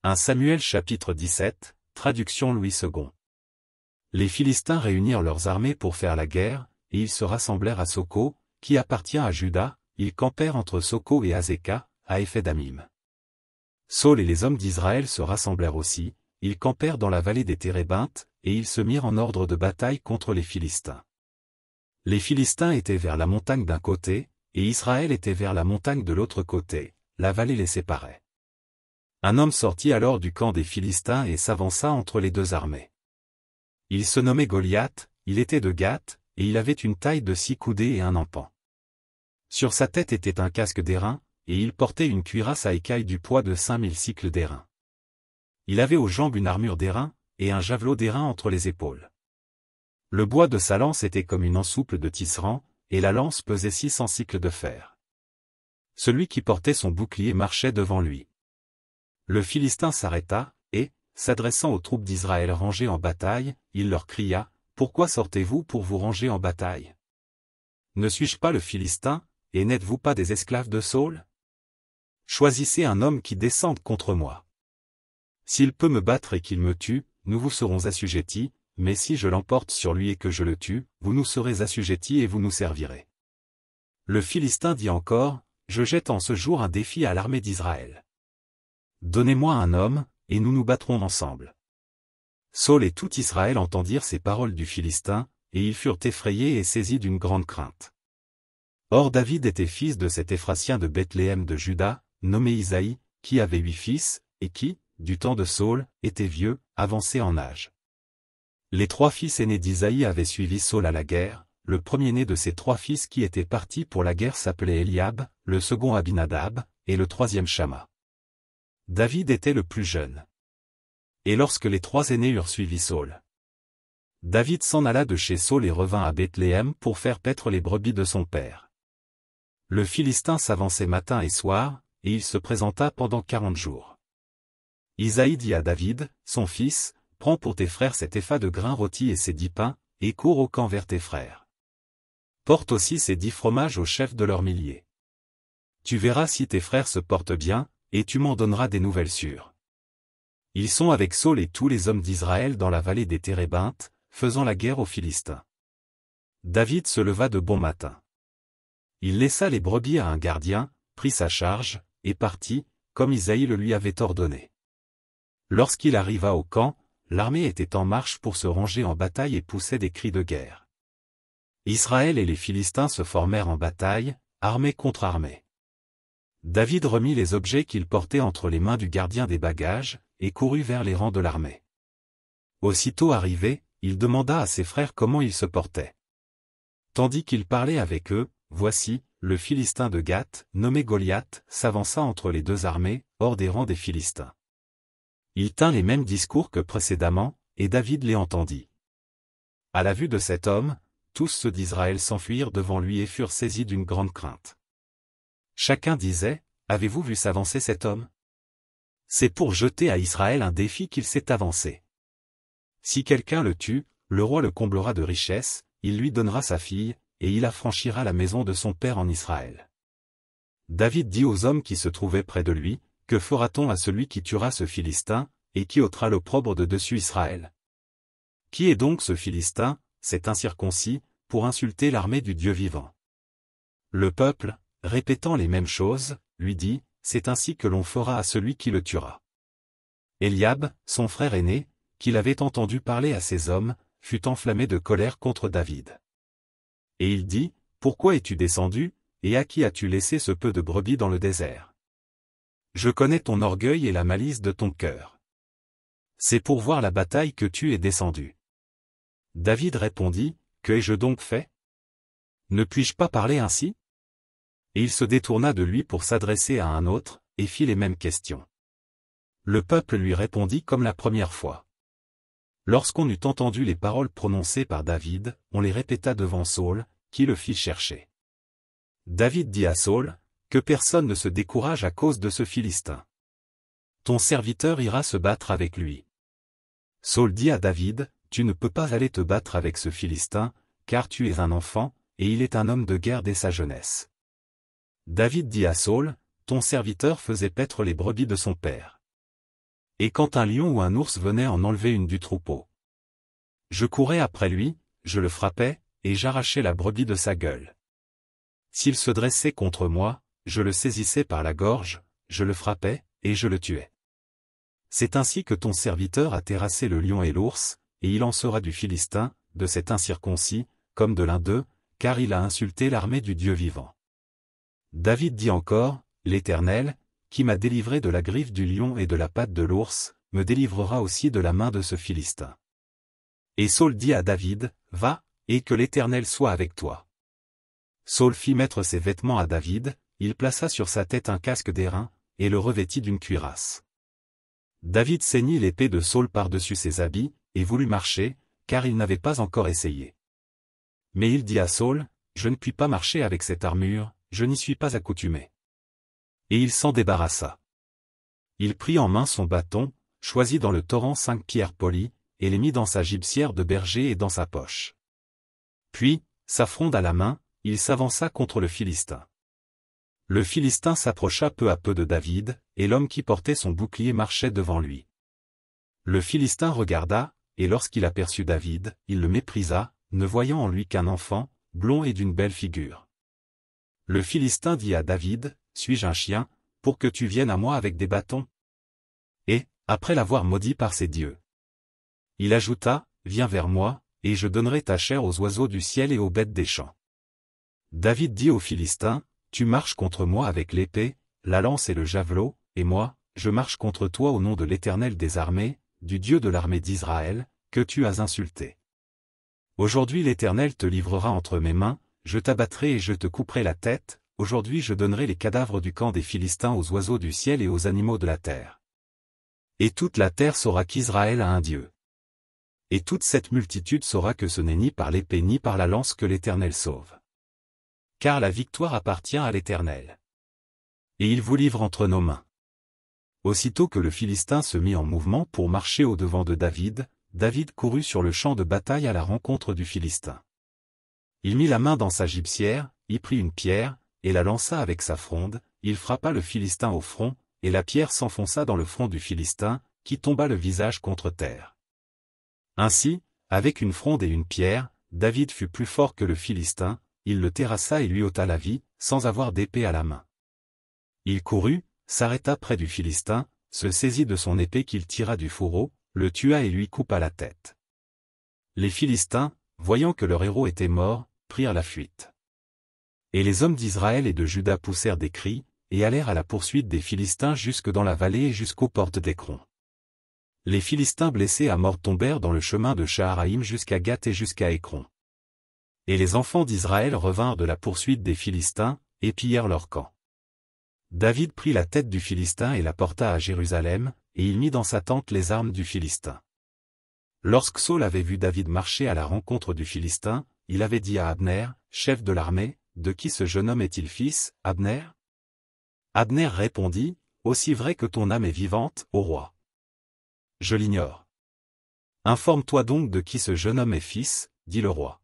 1 Samuel chapitre 17, traduction Louis II. Les Philistins réunirent leurs armées pour faire la guerre, et ils se rassemblèrent à Soko, qui appartient à Juda, ils campèrent entre Soko et Azeka, à Éphédamim. Saul et les hommes d'Israël se rassemblèrent aussi, ils campèrent dans la vallée des Térébintes, et ils se mirent en ordre de bataille contre les Philistins. Les Philistins étaient vers la montagne d'un côté, et Israël était vers la montagne de l'autre côté, la vallée les séparait. Un homme sortit alors du camp des Philistins et s'avança entre les deux armées. Il se nommait Goliath, il était de Gath, et il avait une taille de 6 coudées et un empan. Sur sa tête était un casque d'airain, et il portait une cuirasse à écailles du poids de 5000 cycles d'airain. Il avait aux jambes une armure d'airain, et un javelot d'airain entre les épaules. Le bois de sa lance était comme une ensouple de tisserand, et la lance pesait 600 cycles de fer. Celui qui portait son bouclier marchait devant lui. Le Philistin s'arrêta, et, s'adressant aux troupes d'Israël rangées en bataille, il leur cria, « Pourquoi sortez-vous pour vous ranger en bataille? Ne suis-je pas le Philistin, et n'êtes-vous pas des esclaves de Saul? Choisissez un homme qui descende contre moi. S'il peut me battre et qu'il me tue, nous vous serons assujettis, mais si je l'emporte sur lui et que je le tue, vous nous serez assujettis et vous nous servirez. » Le Philistin dit encore, « Je jette en ce jour un défi à l'armée d'Israël. Donnez-moi un homme, et nous nous battrons ensemble. » Saul et tout Israël entendirent ces paroles du Philistin, et ils furent effrayés et saisis d'une grande crainte. Or David était fils de cet Éphratien de Bethléem de Juda, nommé Isaïe, qui avait 8 fils, et qui, du temps de Saul, était vieux, avancé en âge. Les 3 fils aînés d'Isaïe avaient suivi Saul à la guerre, le premier-né de ces 3 fils qui étaient partis pour la guerre s'appelait Eliab, le second Abinadab, et le troisième Shama. David était le plus jeune. Et lorsque les 3 aînés eurent suivi Saul, David s'en alla de chez Saul et revint à Bethléem pour faire paître les brebis de son père. Le Philistin s'avançait matin et soir, et il se présenta pendant 40 jours. Isaïe dit à David, son fils, « Prends pour tes frères cet épha de grains rôtis et ces 10 pains, et cours au camp vers tes frères. Porte aussi ces 10 fromages au chef de leurs milliers. Tu verras si tes frères se portent bien, et tu m'en donneras des nouvelles sûres. » Ils sont avec Saul et tous les hommes d'Israël dans la vallée des Térébintes, faisant la guerre aux Philistins. David se leva de bon matin. Il laissa les brebis à un gardien, prit sa charge, et partit, comme Isaïe le lui avait ordonné. Lorsqu'il arriva au camp, l'armée était en marche pour se ranger en bataille et poussait des cris de guerre. Israël et les Philistins se formèrent en bataille, armée contre armée. David remit les objets qu'il portait entre les mains du gardien des bagages, et courut vers les rangs de l'armée. Aussitôt arrivé, il demanda à ses frères comment ils se portaient. Tandis qu'il parlait avec eux, voici, le Philistin de Gath, nommé Goliath, s'avança entre les 2 armées, hors des rangs des Philistins. Il tint les mêmes discours que précédemment, et David les entendit. À la vue de cet homme, tous ceux d'Israël s'enfuirent devant lui et furent saisis d'une grande crainte. Chacun disait, « Avez-vous vu s'avancer cet homme? C'est pour jeter à Israël un défi qu'il s'est avancé. Si quelqu'un le tue, le roi le comblera de richesses, il lui donnera sa fille, et il affranchira la maison de son père en Israël. » David dit aux hommes qui se trouvaient près de lui, « Que fera-t-on à celui qui tuera ce Philistin, et qui ôtera l'opprobre de dessus Israël? Qui est donc ce Philistin, cet incirconcis, pour insulter l'armée du Dieu vivant? » Le peuple, répétant les mêmes choses, lui dit, « C'est ainsi que l'on fera à celui qui le tuera. » Eliab, son frère aîné, qu'il avait entendu parler à ces hommes, fut enflammé de colère contre David. Et il dit, « Pourquoi es-tu descendu, et à qui as-tu laissé ce peu de brebis dans le désert? Je connais ton orgueil et la malice de ton cœur. C'est pour voir la bataille que tu es descendu. » David répondit, « Que ai-je donc fait? Ne puis-je pas parler ainsi? » Et il se détourna de lui pour s'adresser à un autre, et fit les mêmes questions. Le peuple lui répondit comme la première fois. Lorsqu'on eut entendu les paroles prononcées par David, on les répéta devant Saul, qui le fit chercher. David dit à Saul, « Que personne ne se décourage à cause de ce Philistin. Ton serviteur ira se battre avec lui. » Saul dit à David, « Tu ne peux pas aller te battre avec ce Philistin, car tu es un enfant, et il est un homme de guerre dès sa jeunesse. » David dit à Saul, « Ton serviteur faisait paître les brebis de son père. Et quand un lion ou un ours venait en enlever une du troupeau, je courais après lui, je le frappais, et j'arrachais la brebis de sa gueule. S'il se dressait contre moi, je le saisissais par la gorge, je le frappais, et je le tuais. C'est ainsi que ton serviteur a terrassé le lion et l'ours, et il en sera du Philistin, de cet incirconcis, comme de l'un d'eux, car il a insulté l'armée du Dieu vivant. David dit encore, l'Éternel, qui m'a délivré de la griffe du lion et de la patte de l'ours, me délivrera aussi de la main de ce Philistin. Et Saul dit à David, va, et que l'Éternel soit avec toi. Saul fit mettre ses vêtements à David, il plaça sur sa tête un casque d'airain, et le revêtit d'une cuirasse. David ceignit l'épée de Saul par-dessus ses habits, et voulut marcher, car il n'avait pas encore essayé. Mais il dit à Saul, je ne puis pas marcher avec cette armure, je n'y suis pas accoutumé. Et il s'en débarrassa. Il prit en main son bâton, choisit dans le torrent 5 pierres polies, et les mit dans sa gibecière de berger et dans sa poche. Puis, sa fronde à la main, il s'avança contre le Philistin. Le Philistin s'approcha peu à peu de David, et l'homme qui portait son bouclier marchait devant lui. Le Philistin regarda, et lorsqu'il aperçut David, il le méprisa, ne voyant en lui qu'un enfant, blond et d'une belle figure. Le Philistin dit à David, suis-je un chien, pour que tu viennes à moi avec des bâtons? Et, après l'avoir maudit par ses dieux, il ajouta, viens vers moi, et je donnerai ta chair aux oiseaux du ciel et aux bêtes des champs. David dit au Philistin, tu marches contre moi avec l'épée, la lance et le javelot, et moi, je marche contre toi au nom de l'Éternel des armées, du Dieu de l'armée d'Israël, que tu as insulté. Aujourd'hui l'Éternel te livrera entre mes mains, je t'abattrai et je te couperai la tête, aujourd'hui je donnerai les cadavres du camp des Philistins aux oiseaux du ciel et aux animaux de la terre. Et toute la terre saura qu'Israël a un Dieu. Et toute cette multitude saura que ce n'est ni par l'épée ni par la lance que l'Éternel sauve. Car la victoire appartient à l'Éternel. Et il vous livre entre nos mains. Aussitôt que le Philistin se mit en mouvement pour marcher au-devant de David, David courut sur le champ de bataille à la rencontre du Philistin. Il mit la main dans sa gibecière, y prit une pierre, et la lança avec sa fronde, il frappa le Philistin au front, et la pierre s'enfonça dans le front du Philistin, qui tomba le visage contre terre. Ainsi, avec une fronde et une pierre, David fut plus fort que le Philistin, il le terrassa et lui ôta la vie, sans avoir d'épée à la main. Il courut, s'arrêta près du Philistin, se saisit de son épée qu'il tira du fourreau, le tua et lui coupa la tête. Les Philistins, voyant que leur héros était mort, prirent la fuite. Et les hommes d'Israël et de Juda poussèrent des cris, et allèrent à la poursuite des Philistins jusque dans la vallée et jusqu'aux portes d'Écron. Les Philistins blessés à mort tombèrent dans le chemin de Shaharaïm jusqu'à Gath et jusqu'à Écron. Et les enfants d'Israël revinrent de la poursuite des Philistins, et pillèrent leur camp. David prit la tête du Philistin et la porta à Jérusalem, et il mit dans sa tente les armes du Philistin. Lorsque Saul avait vu David marcher à la rencontre du Philistin, il avait dit à Abner, chef de l'armée, de qui ce jeune homme est-il fils, Abner? Abner répondit, aussi vrai que ton âme est vivante, ô roi. Je l'ignore. Informe-toi donc de qui ce jeune homme est fils, dit le roi.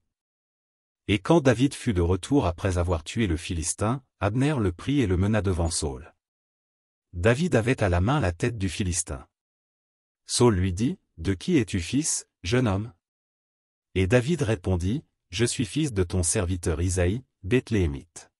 Et quand David fut de retour après avoir tué le Philistin, Abner le prit et le mena devant Saul. David avait à la main la tête du Philistin. Saul lui dit, de qui es-tu fils, jeune homme? Et David répondit, je suis fils de ton serviteur Isaïe, Bethléemite.